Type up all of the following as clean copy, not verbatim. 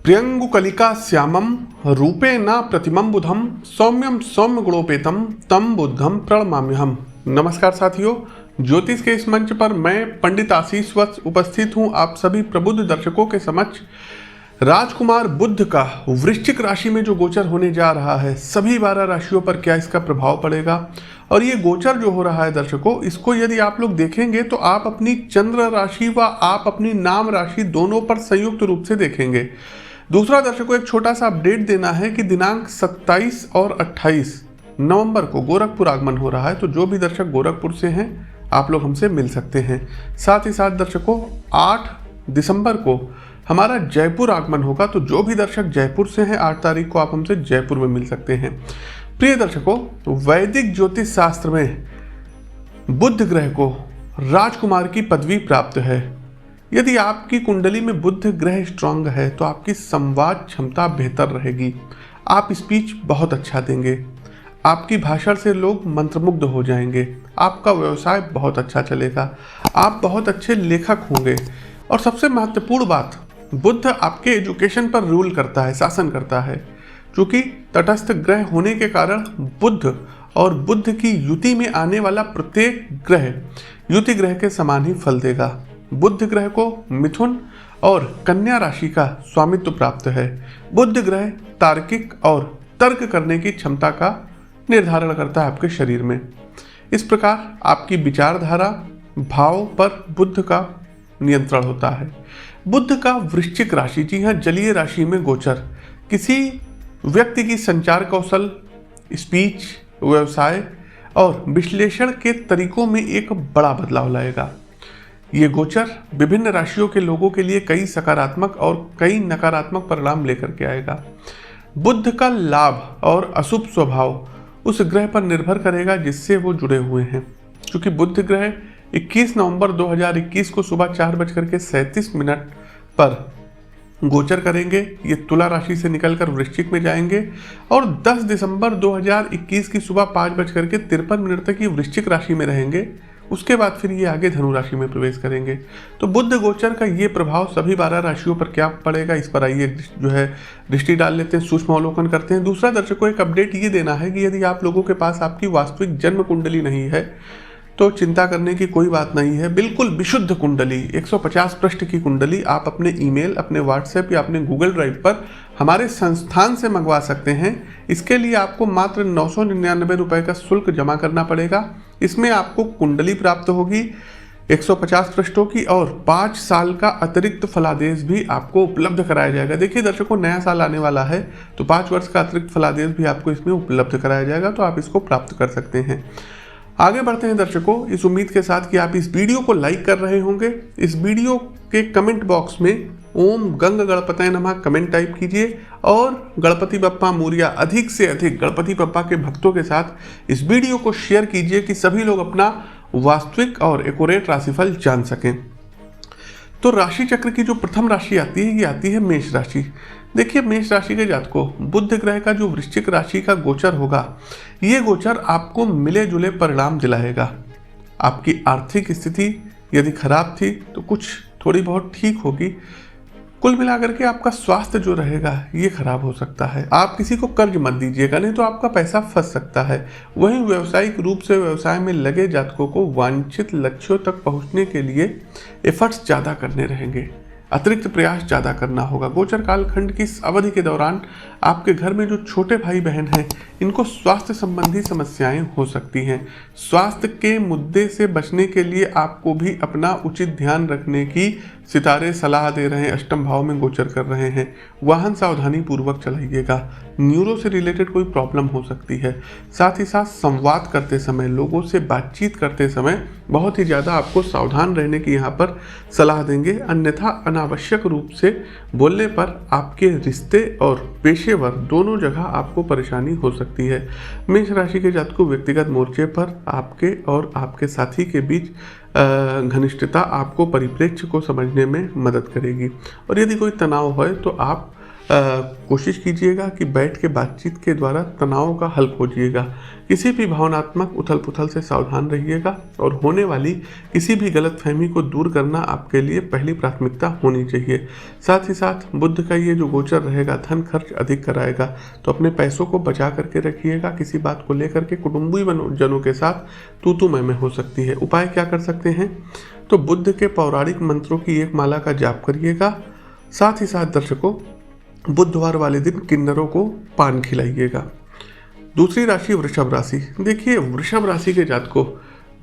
प्रियंगुकलिका श्यामम रूपेण प्रतिमं बुधम सौम्यम सौम्य गुणोपेतम तम बुद्धम प्रणमाम्यहम। नमस्कार साथियों, ज्योतिष के इस मंच पर मैं पंडित आशीष वत्स उपस्थित हूं आप सभी प्रबुद्ध दर्शकों के समक्ष। राजकुमार बुध का वृश्चिक राशि में जो गोचर होने जा रहा है, सभी 12 राशियों पर क्या इसका प्रभाव पड़ेगा, और ये गोचर जो हो रहा है दर्शकों, इसको यदि आप लोग देखेंगे तो आप अपनी चंद्र राशि व आप अपनी नाम राशि दोनों पर संयुक्त रूप से देखेंगे। दूसरा दर्शकों, एक छोटा सा अपडेट देना है कि दिनांक 27 और 28 नवंबर को गोरखपुर आगमन हो रहा है, तो जो भी दर्शक गोरखपुर से हैं आप लोग हमसे मिल सकते हैं। साथ ही साथ दर्शकों 8 दिसंबर को हमारा जयपुर आगमन होगा, तो जो भी दर्शक जयपुर से हैं 8 तारीख को आप हमसे जयपुर में मिल सकते हैं। प्रिय दर्शकों, वैदिक ज्योतिष शास्त्र में बुध ग्रह को राजकुमार की पदवी प्राप्त है। यदि आपकी कुंडली में बुध ग्रह स्ट्रांग है तो आपकी संवाद क्षमता बेहतर रहेगी, आप स्पीच बहुत अच्छा देंगे, आपकी भाषण से लोग मंत्रमुग्ध हो जाएंगे, आपका व्यवसाय बहुत अच्छा चलेगा, आप बहुत अच्छे लेखक होंगे। और सबसे महत्वपूर्ण बात, बुध आपके एजुकेशन पर रूल करता है, शासन करता है। चूंकि तटस्थ ग्रह होने के कारण बुध और बुध की युति में आने वाला प्रत्येक ग्रह युति ग्रह के समान ही फल देगा। बुध ग्रह को मिथुन और कन्या राशि का स्वामित्व प्राप्त है। बुध ग्रह तार्किक और तर्क करने की क्षमता का निर्धारण करता है आपके शरीर में। इस प्रकार आपकी विचारधारा भाव पर बुध का नियंत्रण होता है। बुध का वृश्चिक राशि, जी हाँ, जलीय राशि में गोचर किसी व्यक्ति की संचार कौशल, स्पीच, व्यवसाय और विश्लेषण के तरीकों में एक बड़ा बदलाव लाएगा। ये गोचर विभिन्न राशियों के लोगों के लिए कई सकारात्मक और कई नकारात्मक परिणाम लेकर के आएगा। बुध का लाभ और अशुभ स्वभाव उस ग्रह पर निर्भर करेगा जिससे वो जुड़े हुए हैं। क्योंकि बुध ग्रह 21 नवंबर 2021 को सुबह 4:37 पर गोचर करेंगे। ये तुला राशि से निकलकर वृश्चिक में जाएंगे और 10 दिसंबर 2021 की सुबह 5:53 तक ये वृश्चिक राशि में रहेंगे। उसके बाद फिर ये आगे धनु राशि में प्रवेश करेंगे। तो बुध गोचर का ये प्रभाव सभी 12 राशियों पर क्या पड़ेगा, इस पर आइए जो है दृष्टि डाल लेते हैं, सूक्ष्म अवलोकन करते हैं। दूसरा दर्शकों, एक अपडेट ये देना है कि यदि आप लोगों के पास आपकी वास्तविक जन्म कुंडली नहीं है तो चिंता करने की कोई बात नहीं है। बिल्कुल विशुद्ध कुंडली, 150 पृष्ठ की कुंडली आप अपने ईमेल, अपने व्हाट्सएप या अपने गूगल ड्राइव पर हमारे संस्थान से मंगवा सकते हैं। इसके लिए आपको मात्र 999 रुपये का शुल्क जमा करना पड़ेगा। इसमें आपको कुंडली प्राप्त होगी 150 पृष्ठों की और 5 साल का अतिरिक्त फलादेश भी आपको उपलब्ध कराया जाएगा। देखिए दर्शकों, नया साल आने वाला है तो 5 वर्ष का अतिरिक्त फलादेश भी आपको इसमें उपलब्ध कराया जाएगा, तो आप इसको प्राप्त कर सकते हैं। आगे बढ़ते हैं दर्शकों, इस उम्मीद के साथ कि आप इस वीडियो को लाइक कर रहे होंगे। इस वीडियो के कमेंट बॉक्स में ओम गंग गणपतये नमः कमेंट टाइप कीजिए और गणपति बप्पा मोरिया अधिक से अधिक गणपति बप्पा के भक्तों के साथ इस वीडियो को शेयर कीजिए कि सभी लोग अपना वास्तविक और एक्यूरेट राशिफल जान सकें। तो राशि चक्र की जो प्रथम राशि आती है, ये आती है मेष राशि। देखिए, मेष राशि के जातकों, बुध ग्रह का जो वृश्चिक राशि का गोचर होगा, ये गोचर आपको मिले जुले परिणाम दिलाएगा। आपकी आर्थिक स्थिति यदि खराब थी तो कुछ थोड़ी बहुत ठीक होगी। कुल मिलाकर के आपका स्वास्थ्य जो रहेगा ये खराब हो सकता है। आप किसी को कर्ज मत दीजिएगा, नहीं तो आपका पैसा फंस सकता है। वहीं व्यावसायिक रूप से व्यवसाय में लगे जातकों को वांछित लक्ष्यों तक पहुंचने के लिए एफर्ट्स ज़्यादा करने रहेंगे, अतिरिक्त प्रयास ज़्यादा करना होगा। गोचर कालखंड की इस अवधि के दौरान आपके घर में जो छोटे भाई बहन हैं, इनको स्वास्थ्य संबंधी समस्याएं हो सकती हैं। स्वास्थ्य के मुद्दे से बचने के लिए आपको भी अपना उचित ध्यान रखने की सितारे सलाह दे रहे हैं, अष्टम भाव में गोचर कर रहे हैं। वाहन सावधानी पूर्वक चलाइएगा। न्यूरो से रिलेटेड कोई प्रॉब्लम हो सकती है। साथ ही साथ संवाद करते समय, लोगों से बातचीत करते समय बहुत ही ज़्यादा आपको सावधान रहने की यहाँ पर सलाह देंगे, अन्यथा अनावश्यक रूप से बोलने पर आपके रिश्ते और पेशेवर दोनों जगह आपको परेशानी हो सकती है। मेष राशि के जातकों, व्यक्तिगत मोर्चे पर आपके और आपके साथी के बीच घनिष्ठता आपको परिप्रेक्ष्य को समझने में मदद करेगी। और यदि कोई तनाव है तो आप कोशिश कीजिएगा कि बैठ के बातचीत के द्वारा तनाव का हल खोजिएगा। किसी भी भावनात्मक उथल पुथल से सावधान रहिएगा और होने वाली किसी भी गलतफहमी को दूर करना आपके लिए पहली प्राथमिकता होनी चाहिए। साथ ही साथ बुध का ये जो गोचर रहेगा धन खर्च अधिक कराएगा, तो अपने पैसों को बचा करके रखिएगा। किसी बात को लेकर के कुटुंबी जनों के साथ तू मैं हो सकती है। उपाय क्या कर सकते हैं, तो बुध के पौराणिक मंत्रों की एक माला का जाप करिएगा। साथ ही साथ दर्शकों, बुधवार वाले दिन किन्नरों को पान खिलाइएगा। दूसरी राशि वृषभ राशि। देखिए, वृषभ राशि के जातकों,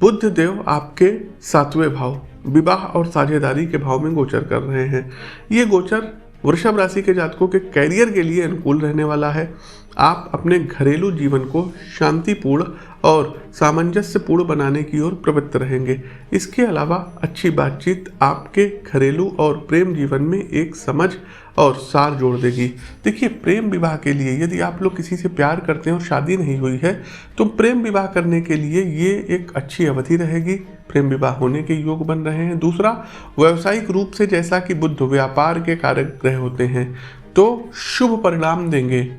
बुध देव आपके 7वें भाव विवाह और साझेदारी के भाव में गोचर कर रहे हैं। ये गोचर वृषभ राशि के जातकों के कैरियर के लिए अनुकूल रहने वाला है। आप अपने घरेलू जीवन को शांतिपूर्ण और सामंजस्यपूर्ण बनाने की ओर प्रवृत्त रहेंगे। इसके अलावा अच्छी बातचीत आपके घरेलू और प्रेम जीवन में एक समझ और सार जोड़ देगी। देखिए, प्रेम विवाह के लिए यदि आप लोग किसी से प्यार करते हैं और शादी नहीं हुई है, तो प्रेम विवाह करने के लिए ये एक अच्छी अवधि रहेगी। प्रेम विवाह होने के योग बन रहे हैं। दूसरा, व्यावसायिक रूप से जैसा कि बुध व्यापार के कारक ग्रह होते हैं, तो शुभ परिणाम देंगे,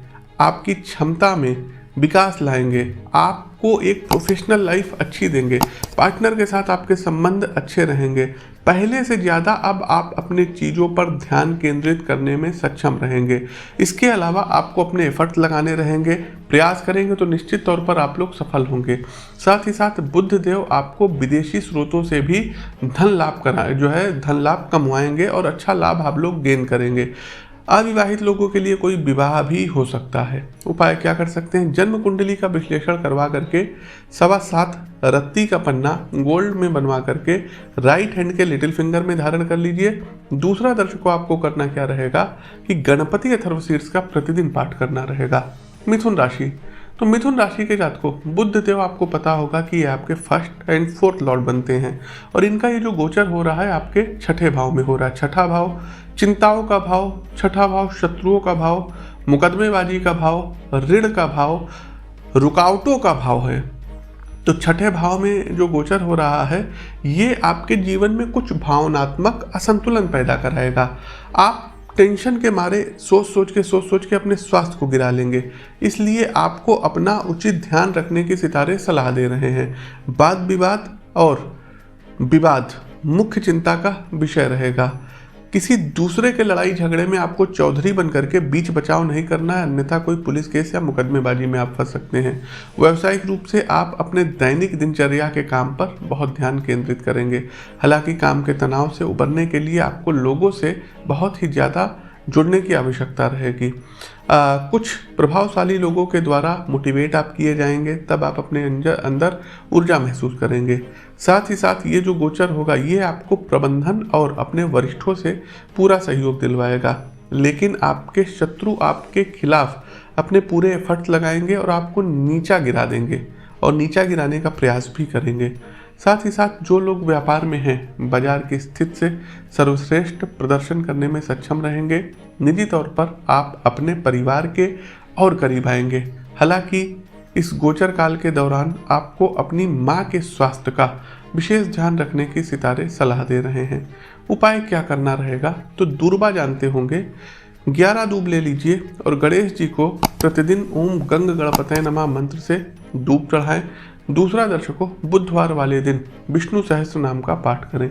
आपकी क्षमता में विकास लाएंगे, आपको एक प्रोफेशनल लाइफ अच्छी देंगे। पार्टनर के साथ आपके संबंध अच्छे रहेंगे। पहले से ज़्यादा अब आप अपने चीज़ों पर ध्यान केंद्रित करने में सक्षम रहेंगे। इसके अलावा आपको अपने एफर्ट लगाने रहेंगे। प्रयास करेंगे तो निश्चित तौर पर आप लोग सफल होंगे। साथ ही साथ बुध देव आपको विदेशी स्रोतों से भी धन लाभ कमवाएंगे और अच्छा लाभ आप लोग गेन करेंगे। अविवाहित लोगों के लिए कोई विवाह भी हो सकता है। उपाय क्या कर सकते हैं, जन्म कुंडली का विश्लेषण करवा करके 7.25 रत्ती का पन्ना गोल्ड में बनवा करके राइट हैंड के लिटिल फिंगर में धारण कर लीजिए। दूसरा दर्शकों, आपको करना क्या रहेगा कि गणपति अथर्वशीर्ष का प्रतिदिन पाठ करना रहेगा। मिथुन राशि। तो मिथुन राशि के जातकों, बुध देव आपको पता होगा कि ये आपके 1st एंड 4th लॉर्ड बनते हैं और इनका ये जो गोचर हो रहा है आपके 6ठे भाव में हो रहा है। 6ठा भाव चिंताओं का भाव, 6ठा भाव शत्रुओं का भाव, मुकदमेबाजी का भाव, ऋण का भाव, रुकावटों का भाव है। तो 6ठे भाव में जो गोचर हो रहा है ये आपके जीवन में कुछ भावनात्मक असंतुलन पैदा कराएगा। आप टेंशन के मारे सोच सोच के अपने स्वास्थ्य को गिरा लेंगे। इसलिए आपको अपना उचित ध्यान रखने की सितारे सलाह दे रहे हैं। वाद विवाद और विवाद मुख्य चिंता का विषय रहेगा। किसी दूसरे के लड़ाई झगड़े में आपको चौधरी बन करके बीच बचाव नहीं करना है, अन्यथा कोई पुलिस केस या मुकदमेबाजी में आप फंस सकते हैं। व्यावसायिक रूप से आप अपने दैनिक दिनचर्या के काम पर बहुत ध्यान केंद्रित करेंगे। हालांकि काम के तनाव से उबरने के लिए आपको लोगों से बहुत ही ज़्यादा जुड़ने की आवश्यकता रहेगी। कुछ प्रभावशाली लोगों के द्वारा मोटिवेट आप किए जाएंगे, तब आप अपने अंदर ऊर्जा महसूस करेंगे। साथ ही साथ ये जो गोचर होगा ये आपको प्रबंधन और अपने वरिष्ठों से पूरा सहयोग दिलवाएगा, लेकिन आपके शत्रु आपके खिलाफ अपने पूरे एफर्ट्स लगाएंगे और आपको नीचा गिरा देंगे और नीचा गिराने का प्रयास भी करेंगे। साथ ही साथ जो लोग व्यापार में हैं, बाजार की स्थिति से सर्वश्रेष्ठ प्रदर्शन करने में सक्षम रहेंगे। निजी तौर पर आप अपने परिवार के और करीब आएंगे। हालांकि इस गोचर काल के दौरान आपको अपनी माँ के स्वास्थ्य का विशेष ध्यान रखने की सितारे सलाह दे रहे हैं। उपाय क्या करना रहेगा, तो दूर्वा जानते होंगे, 11 दूब ले लीजिए और गणेश जी को प्रतिदिन ओम गंग गणपतये नमः मंत्र से दूब चढ़ाएं। दूसरा दर्शकों, बुधवार वाले दिन विष्णु सहस्त्र नाम का पाठ करें।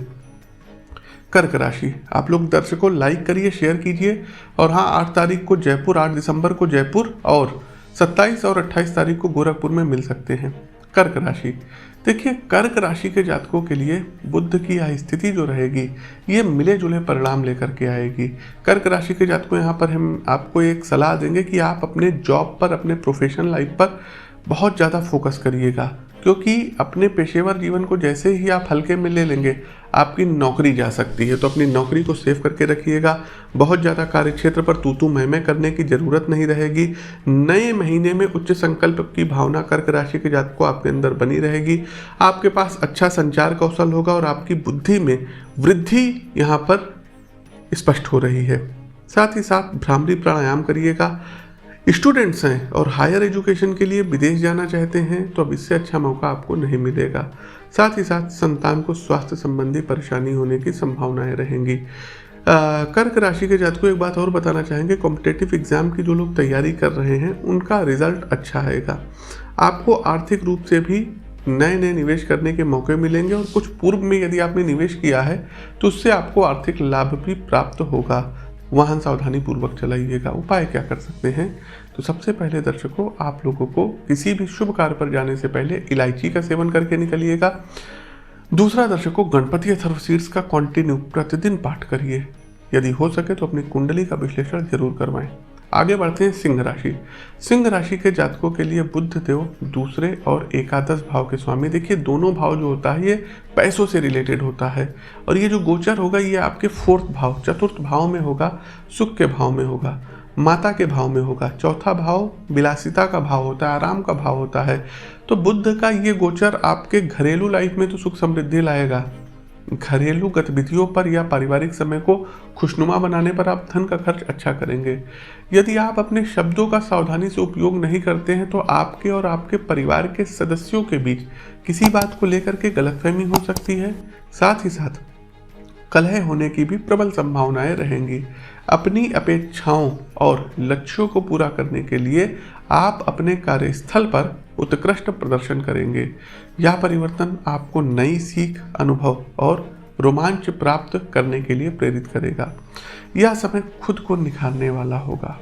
कर्क राशि। आप लोग दर्शकों लाइक करिए, शेयर कीजिए और हाँ, 8 तारीख को जयपुर, 8 दिसंबर को जयपुर और 27 और 28 तारीख को गोरखपुर में मिल सकते हैं। कर्क राशि। देखिए, कर्क राशि के जातकों के लिए बुध की यह स्थिति जो रहेगी ये मिले जुले परिणाम लेकर के आएगी। कर्क राशि के जातकों, यहाँ पर हम आपको एक सलाह देंगे कि आप अपने जॉब पर, अपने प्रोफेशनल लाइफ पर बहुत ज़्यादा फोकस करिएगा, क्योंकि अपने पेशेवर जीवन को जैसे ही आप हल्के में ले लेंगे आपकी नौकरी जा सकती है। तो अपनी नौकरी को सेव करके रखिएगा। बहुत ज़्यादा कार्यक्षेत्र पर तू मैं करने की ज़रूरत नहीं रहेगी। नए महीने में उच्च संकल्प की भावना कर्क राशि के जातक को आपके अंदर बनी रहेगी। आपके पास अच्छा संचार कौशल होगा और आपकी बुद्धि में वृद्धि यहाँ पर स्पष्ट हो रही है। साथ ही साथ भ्रामरी प्राणायाम करिएगा। स्टूडेंट्स हैं और हायर एजुकेशन के लिए विदेश जाना चाहते हैं तो अब इससे अच्छा मौका आपको नहीं मिलेगा। साथ ही साथ संतान को स्वास्थ्य संबंधी परेशानी होने की संभावनाएं रहेंगी। कर्क राशि के जातकों एक बात और बताना चाहेंगे, कॉम्पिटेटिव एग्जाम की जो लोग तैयारी कर रहे हैं उनका रिजल्ट अच्छा आएगा। आपको आर्थिक रूप से भी नए नए निवेश करने के मौके मिलेंगे और कुछ पूर्व में यदि आपने निवेश किया है तो उससे आपको आर्थिक लाभ भी प्राप्त होगा। वाहन सावधानी पूर्वक चलाइएगा। उपाय क्या कर सकते हैं? तो सबसे पहले दर्शकों, आप लोगों को किसी भी शुभ कार्य पर जाने से पहले इलायची का सेवन करके निकलिएगा। दूसरा दर्शकों, गणपति अथर्वशीर्ष का कंटिन्यू प्रतिदिन पाठ करिए। यदि हो सके तो अपनी कुंडली का विश्लेषण जरूर करवाएं। आगे बढ़ते हैं सिंह राशि। सिंह राशि के जातकों के लिए बुध देव दूसरे और एकादश भाव के स्वामी। देखिए, दोनों भाव जो होता है ये पैसों से रिलेटेड होता है और ये जो गोचर होगा ये आपके फोर्थ भाव, चतुर्थ भाव में होगा, सुख के भाव में होगा, माता के भाव में होगा। चौथा भाव विलासिता का भाव होता है, आराम का भाव होता है। तो बुध का ये गोचर आपके घरेलू लाइफ में तो सुख समृद्धि लाएगा, घरेलू गतिविधियों पर या पारिवारिक समय को खुशनुमा बनाने पर आप धन का खर्च अच्छा करेंगे। यदि आप अपने शब्दों का सावधानी से उपयोग नहीं करते हैं तो आपके और आपके परिवार के सदस्यों के बीच किसी बात को लेकर के गलतफहमी हो सकती है। साथ ही साथ कलह होने की भी प्रबल संभावनाएं रहेंगी। अपनी अपेक्षाओं और लक्ष्यों को पूरा करने के लिए आप अपने कार्यस्थल पर उत्कृष्ट प्रदर्शन करेंगे। यह परिवर्तन आपको नई सीख, अनुभव और रोमांच प्राप्त करने के लिए प्रेरित करेगा। यह समय खुद को निखारने वाला होगा।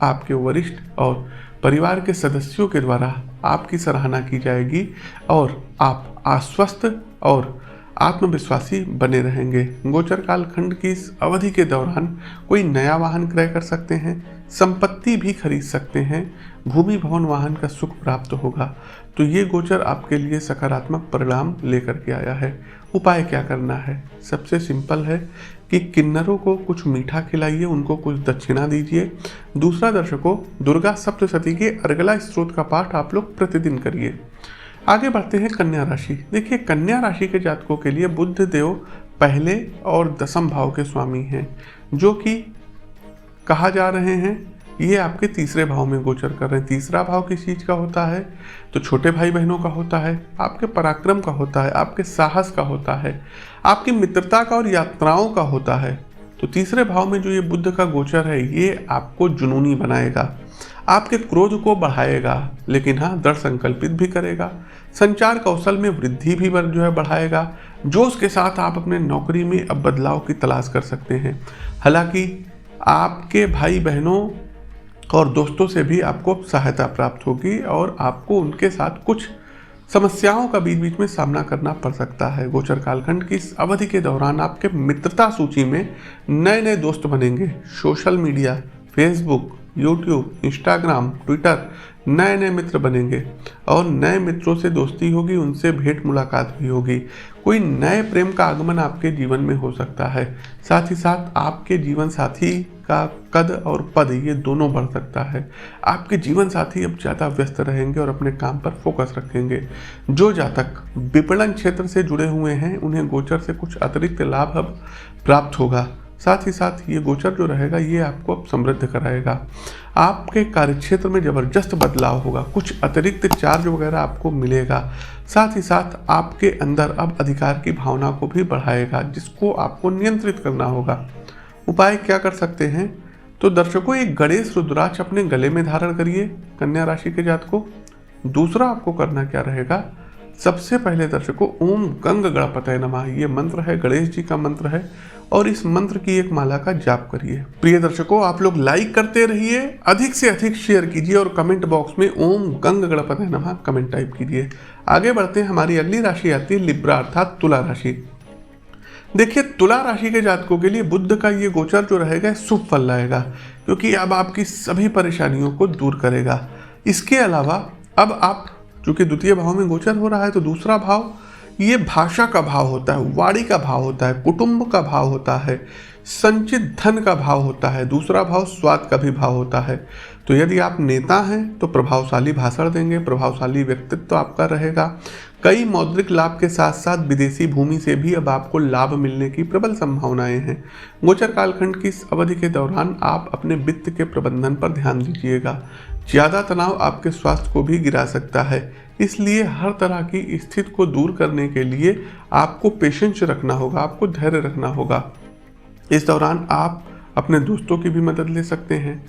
आपके वरिष्ठ और परिवार के सदस्यों के द्वारा आपकी सराहना की जाएगी और आप आश्वस्त और आत्मविश्वासी बने रहेंगे। गोचर कालखंड की इस अवधि के दौरान कोई नया वाहन क्रय कर सकते हैं, संपत्ति भी खरीद सकते हैं, भूमि भवन वाहन का सुख प्राप्त होगा। तो ये गोचर आपके लिए सकारात्मक परिणाम लेकर के आया है। उपाय क्या करना है? सबसे सिंपल है कि किन्नरों को कुछ मीठा खिलाइए, उनको कुछ दक्षिणा दीजिए। दूसरा दर्शकों, दुर्गा सप्तशती के अर्गला स्त्रोत का पाठ आप लोग प्रतिदिन करिए। आगे बढ़ते हैं कन्या राशि। देखिए, कन्या राशि के जातकों के लिए बुध देव पहले और दसम भाव के स्वामी हैं, जो कि कहा जा रहे हैं ये आपके तीसरे भाव में गोचर कर रहे हैं। तीसरा भाव किस चीज़ का होता है? तो छोटे भाई बहनों का होता है, आपके पराक्रम का होता है, आपके साहस का होता है, आपकी मित्रता का और यात्राओं का होता है। तो तीसरे भाव में जो ये बुध का गोचर है ये आपको जुनूनी बनाएगा, आपके क्रोध को बढ़ाएगा, लेकिन हाँ दृढ़ संकल्पित भी करेगा। संचार कौशल में वृद्धि भी जो है बढ़ाएगा। जोश के साथ आप अपने नौकरी में अब बदलाव की तलाश कर सकते हैं। हालांकि आपके भाई बहनों और दोस्तों से भी आपको सहायता प्राप्त होगी और आपको उनके साथ कुछ समस्याओं का बीच बीच में सामना करना पड़ सकता है। गोचर कालखंड की इस अवधि के दौरान आपके मित्रता सूची में नए नए दोस्त बनेंगे। Social media, Facebook, YouTube, Instagram, Twitter, नए नए मित्र बनेंगे और नए मित्रों से दोस्ती होगी, उनसे भेंट मुलाकात भी होगी। कोई नए प्रेम का आगमन आपके जीवन में हो सकता है। साथ ही साथ आपके जीवन साथी का कद और पद ये दोनों बढ़ सकता है। आपके जीवन साथी अब ज़्यादा व्यस्त रहेंगे और अपने काम पर फोकस रखेंगे। जो जातक विपणन क्षेत्र से जुड़े हुए हैं उन्हें गोचर से कुछ अतिरिक्त लाभ अब प्राप्त होगा। साथ ही साथ ये गोचर जो रहेगा ये आपको अब समृद्ध कराएगा। आपके कार्यक्षेत्र में ज़बरदस्त बदलाव होगा, कुछ अतिरिक्त चार्ज वगैरह आपको मिलेगा। साथ ही साथ आपके अंदर अब अधिकार की भावना को भी बढ़ाएगा, जिसको आपको नियंत्रित करना होगा। उपाय क्या कर सकते हैं? तो दर्शकों, एक गणेश रुद्राक्ष अपने गले में धारण करिए कन्या राशि के जातकों। दूसरा आपको करना क्या रहेगा? सबसे पहले दर्शकों, ओम गंग गणपतये नमः ये मंत्र है, गणेश जी का मंत्र है और इस मंत्र की एक माला का जाप करिए। प्रिय दर्शकों, आप लोग लाइक करते रहिए, अधिक से अधिक शेयर कीजिए और कमेंट बॉक्स में ओम गंग गणपतये नमः कमेंट टाइप कीजिए। आगे बढ़ते हैं, हमारी अगली राशि आती है लिब्रा अर्थात तुला राशि। देखिए, तुला राशि के जातकों के लिए बुध का ये गोचर जो रहेगा शुभ फल लाएगा, क्योंकि अब आपकी सभी परेशानियों को दूर करेगा। इसके अलावा अब आप चूंकि द्वितीय भाव में गोचर हो रहा है तो दूसरा भाव ये भाषा का भाव होता है, वाणी का भाव होता है, कुटुंब का भाव होता है, संचित धन का भाव होता है। दूसरा भाव स्वाद का भी भाव होता है। तो यदि आप नेता हैं तो प्रभावशाली भाषण देंगे, प्रभावशाली व्यक्तित्व आपका रहेगा। कई मौद्रिक लाभ के साथ साथ विदेशी भूमि से भी अब आपको लाभ मिलने की प्रबल संभावनाएं हैं। गोचर कालखंड की इस अवधि के दौरान आप अपने वित्त के प्रबंधन पर ध्यान दीजिएगा। ज़्यादा तनाव आपके स्वास्थ्य को भी गिरा सकता है, इसलिए हर तरह की स्थिति को दूर करने के लिए आपको पेशेंस रखना होगा, आपको धैर्य रखना होगा। इस दौरान आप अपने दोस्तों की भी मदद ले सकते हैं।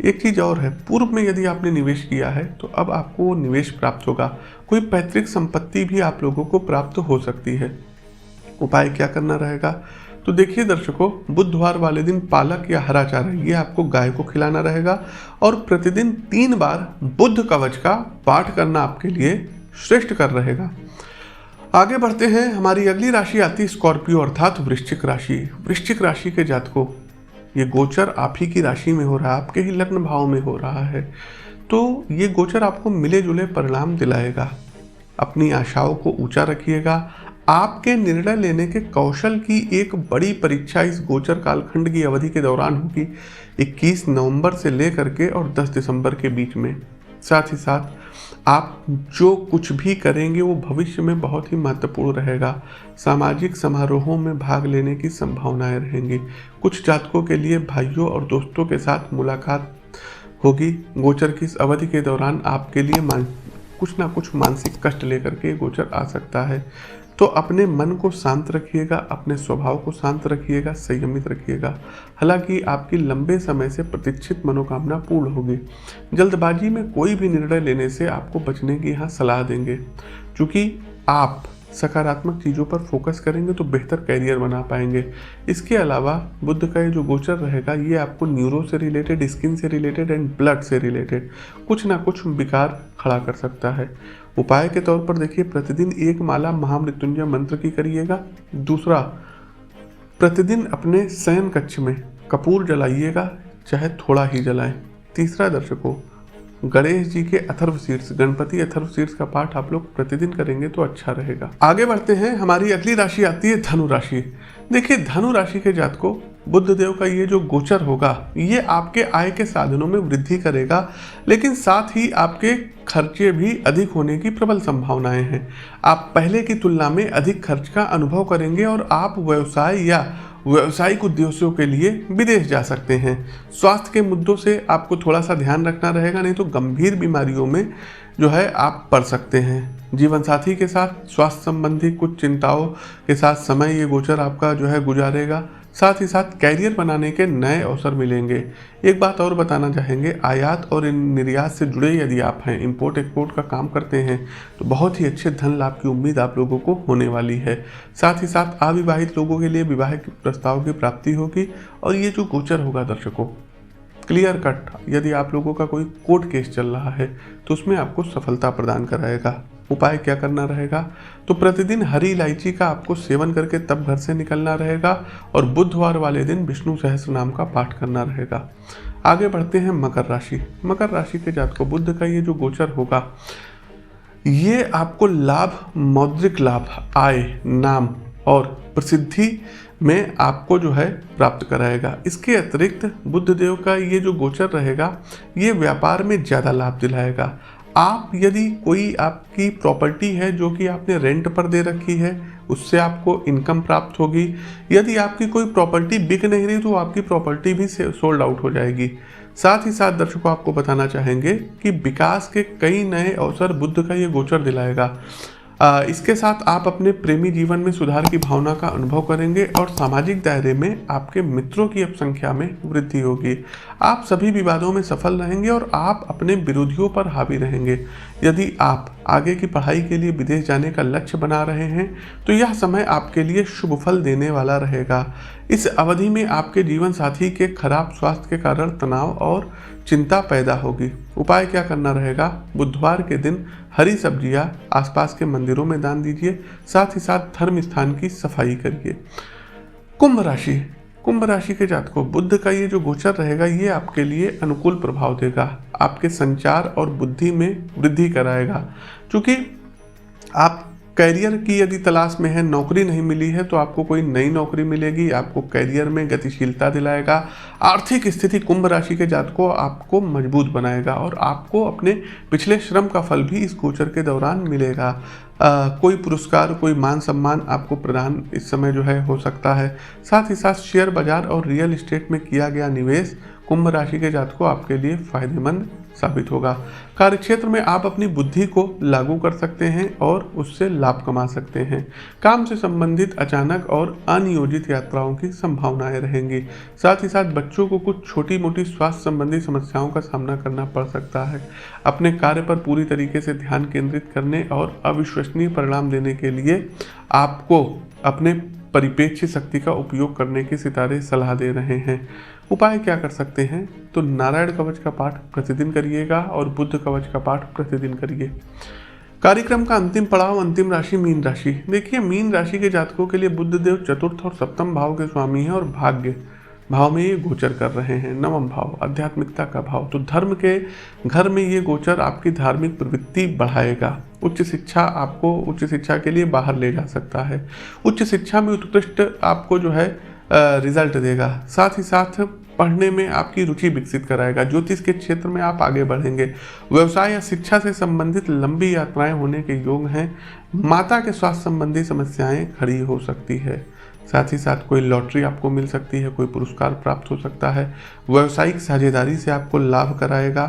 एक चीज़ और है, पूर्व में यदि आपने निवेश किया है तो अब आपको वो निवेश प्राप्त होगा। कोई पैतृक संपत्ति भी आप लोगों को प्राप्त हो सकती है। उपाय क्या करना रहेगा? तो देखिए दर्शकों, बुधवार वाले दिन पालक या हरा चारा ये आपको गाय को खिलाना रहेगा और प्रतिदिन 3 बार बुद्ध कवच का पाठ करना आपके लिए श्रेष्ठ कर रहेगा। आगे बढ़ते हैं, हमारी अगली राशि आती है स्कॉर्पियो अर्थात वृश्चिक राशि। वृश्चिक राशि के जातकों, ये गोचर आप ही की राशि में हो रहा है, आपके ही लग्न भाव में हो रहा है, तो ये गोचर आपको मिले जुले परिणाम दिलाएगा। अपनी आशाओं को ऊंचा रखिएगा। आपके निर्णय लेने के कौशल की एक बड़ी परीक्षा इस गोचर कालखंड की अवधि के दौरान होगी, 21 नवंबर से लेकर के और 10 दिसंबर के बीच में। साथ ही साथ आप जो कुछ भी करेंगे वो भविष्य में बहुत ही महत्वपूर्ण रहेगा। सामाजिक समारोहों में भाग लेने की संभावनाएं रहेंगी। कुछ जातकों के लिए भाइयों और दोस्तों के साथ मुलाकात होगी। गोचर की इस अवधि के दौरान आपके लिए कुछ ना कुछ मानसिक कष्ट लेकर के गोचर आ सकता है, तो अपने मन को शांत रखिएगा, अपने स्वभाव को शांत रखिएगा, संयमित रखिएगा। हालांकि आपकी लंबे समय से प्रतीक्षित मनोकामना पूर्ण होगी। जल्दबाजी में कोई भी निर्णय लेने से आपको बचने की यहाँ सलाह देंगे। क्योंकि आप सकारात्मक चीज़ों पर फोकस करेंगे तो बेहतर करियर बना पाएंगे। इसके अलावा बुध का ये जो गोचर रहेगा ये आपको न्यूरो से रिलेटेड, स्किन से रिलेटेड एंड ब्लड से रिलेटेड कुछ ना कुछ विकार खड़ा कर सकता है। उपाय के तौर पर देखिए, प्रतिदिन 1 माला महामृत्युंजय मंत्र की करिएगा। दूसरा, प्रतिदिन अपने शयन कक्ष में कपूर जलाइएगा, चाहे थोड़ा ही जलाएं। तीसरा दर्शकों, गणेश जी के अथर्वशीर्ष, गणपति अथर्वशीर्ष का पाठ आप लोग प्रतिदिन करेंगे तो अच्छा रहेगा। आगे बढ़ते हैं, हमारी अगली राशि आती है धनु राशि। देखिए, धनु राशि के जातकों, बुध देव का ये जो गोचर होगा ये आपके आय के साधनों में वृद्धि करेगा, लेकिन साथ ही आपके खर्चे भी अधिक होने की प्रबल संभावनाएं हैं। आप पहले की तुलना में अधिक खर्च का अनुभव करेंगे और आप व्यवसाय या व्यावसायिक उद्देश्यों के लिए विदेश जा सकते हैं। स्वास्थ्य के मुद्दों से आपको थोड़ा सा ध्यान रखना रहेगा, नहीं तो गंभीर बीमारियों में जो है आप पड़ सकते हैं। जीवन साथी के साथ स्वास्थ्य संबंधी कुछ चिंताओं के साथ समय ये गोचर आपका जो है गुजारेगा। साथ ही साथ कैरियर बनाने के नए अवसर मिलेंगे। एक बात और बताना चाहेंगे, आयात और निर्यात से जुड़े यदि आप हैं, इंपोर्ट एक्सपोर्ट का काम करते हैं, तो बहुत ही अच्छे धन लाभ की उम्मीद आप लोगों को होने वाली है। साथ ही साथ अविवाहित लोगों के लिए विवाह के प्रस्ताव की प्राप्ति होगी। और ये जो गोचर होगा दर्शकों, क्लियर कट, यदि आप लोगों का कोई कोर्ट केस चल रहा है तो उसमें आपको सफलता प्रदान कराएगा। उपाय क्या करना रहेगा? तो प्रतिदिन हरी इलायची का आपको सेवन करके तब घर से निकलना रहेगा और बुधवार वाले दिन विष्णु सहस्त्र नाम का पाठ करना रहेगा। आगे बढ़ते हैं मकर राशि। मकर राशि के जातकों, बुध का ये जो गोचर होगा ये आपको लाभ, मौद्रिक लाभ, आय, नाम और प्रसिद्धि में आपको जो है प्राप्त कराएगा। इसके अतिरिक्त बुध देव का ये जो गोचर रहेगा ये व्यापार में ज़्यादा लाभ दिलाएगा। आप यदि कोई आपकी प्रॉपर्टी है जो कि आपने रेंट पर दे रखी है, उससे आपको इनकम प्राप्त होगी। यदि आपकी कोई प्रॉपर्टी बिक नहीं रही तो आपकी प्रॉपर्टी भी सोल्ड आउट हो जाएगी। साथ ही साथ दर्शकों, आपको बताना चाहेंगे कि विकास के कई नए अवसर बुध का ये गोचर दिलाएगा। इसके साथ आप अपने प्रेमी जीवन में सुधार की भावना का अनुभव करेंगे और सामाजिक दायरे में आपके मित्रों की अब संख्या में वृद्धि होगी। आप सभी विवादों में सफल रहेंगे और आप अपने विरोधियों पर हावी रहेंगे। यदि आप आगे की पढ़ाई के लिए विदेश जाने का लक्ष्य बना रहे हैं तो यह समय आपके लिए शुभ फल देने वाला रहेगा। इस अवधि में आपके जीवन साथी के खराब स्वास्थ्य के कारण तनाव और चिंता पैदा होगी। उपाय क्या करना रहेगा? बुधवार के दिन हरी सब्जियां आसपास के मंदिरों में दान दीजिए। साथ ही साथ धर्म स्थान की सफाई करिए। कुंभ राशि। कुंभ राशि के जातकों, बुध का ये जो गोचर रहेगा ये आपके लिए अनुकूल प्रभाव देगा। आपके संचार और बुद्धि में वृद्धि कराएगा। क्योंकि आप कैरियर की यदि तलाश में है, नौकरी नहीं मिली है तो आपको कोई नई नौकरी मिलेगी, आपको कैरियर में गतिशीलता दिलाएगा। आर्थिक स्थिति कुंभ राशि के जातकों आपको मजबूत बनाएगा और आपको अपने पिछले श्रम का फल भी इस गोचर के दौरान मिलेगा। कोई पुरस्कार, कोई मान सम्मान आपको प्रदान इस समय जो है हो सकता है। साथ ही साथ शेयर बाजार और रियल एस्टेट में किया गया निवेश कुंभ राशि के जातकों आपके लिए फायदेमंद साबित होगा। कार्यक्षेत्र में आप अपनी बुद्धि को लागू कर सकते हैं और उससे लाभ कमा सकते हैं। काम से संबंधित अचानक और अनियोजित यात्राओं की संभावनाएं रहेंगी। साथ ही साथ बच्चों को कुछ छोटी मोटी स्वास्थ्य संबंधी समस्याओं का सामना करना पड़ सकता है। अपने कार्य पर पूरी तरीके से ध्यान केंद्रित करने और अविश्वसनीय परिणाम देने के लिए आपको अपने परिप्रेक्ष्य शक्ति का उपयोग करने की सितारे सलाह दे रहे हैं। उपाय क्या कर सकते हैं? तो नारायण कवच का पाठ प्रतिदिन करिएगा और बुद्ध कवच का पाठ प्रतिदिन करिए। कार्यक्रम का अंतिम पड़ाव, अंतिम राशि मीन राशि। देखिए, मीन राशि के जातकों के लिए बुद्ध देव चतुर्थ और सप्तम भाव के स्वामी हैं और भाग्य भाव में ये गोचर कर रहे हैं। नवम भाव आध्यात्मिकता का भाव, तो धर्म के घर में ये गोचर आपकी धार्मिक प्रवृत्ति बढ़ाएगा। उच्च शिक्षा आपको उच्च शिक्षा के लिए बाहर ले जा सकता है। उच्च शिक्षा में उत्कृष्ट आपको जो है रिजल्ट देगा। साथ ही साथ पढ़ने में आपकी रुचि विकसित कराएगा। ज्योतिष के क्षेत्र में आप आगे बढ़ेंगे। व्यवसाय या शिक्षा से संबंधित लंबी यात्राएं होने के योग हैं। माता के स्वास्थ्य संबंधी समस्याएं खड़ी हो सकती है। साथ ही साथ कोई लॉटरी आपको मिल सकती है, कोई पुरस्कार प्राप्त हो सकता है। व्यावसायिक साझेदारी से आपको लाभ कराएगा।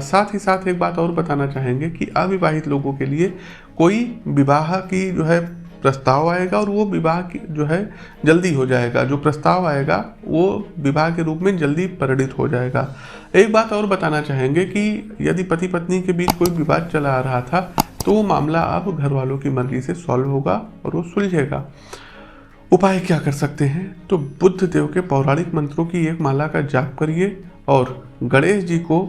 साथ ही साथ एक बात और बताना चाहेंगे कि अविवाहित लोगों के लिए कोई विवाह की जो है प्रस्ताव आएगा और वो विवाह की जो है जल्दी हो जाएगा। जो प्रस्ताव आएगा वो विवाह के रूप में जल्दी परिणित हो जाएगा। एक बात और बताना चाहेंगे कि यदि पति पत्नी के बीच कोई विवाद चला आ रहा था तो वो मामला अब घर वालों की मर्जी से सॉल्व होगा और वो सुलझेगा। उपाय क्या कर सकते हैं? तो बुद्ध देव के पौराणिक मंत्रों की एक माला का जाप करिए और गणेश जी को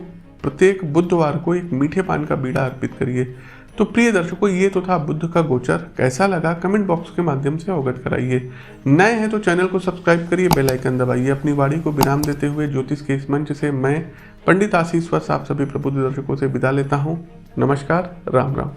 प्रत्येक बुधवार को एक मीठे पान का बीड़ा अर्पित करिए। तो प्रिय दर्शकों, ये तो था बुद्ध का गोचर। कैसा लगा कमेंट बॉक्स के माध्यम से अवगत कराइए। नए हैं तो चैनल को सब्सक्राइब करिए, बेल आइकन दबाइए। अपनी वाणी को विराम देते हुए ज्योतिष के इस मंच से मैं पंडित आशीष वत्स आप सभी प्रबुद्ध दर्शकों से विदा लेता हूँ। नमस्कार, राम राम।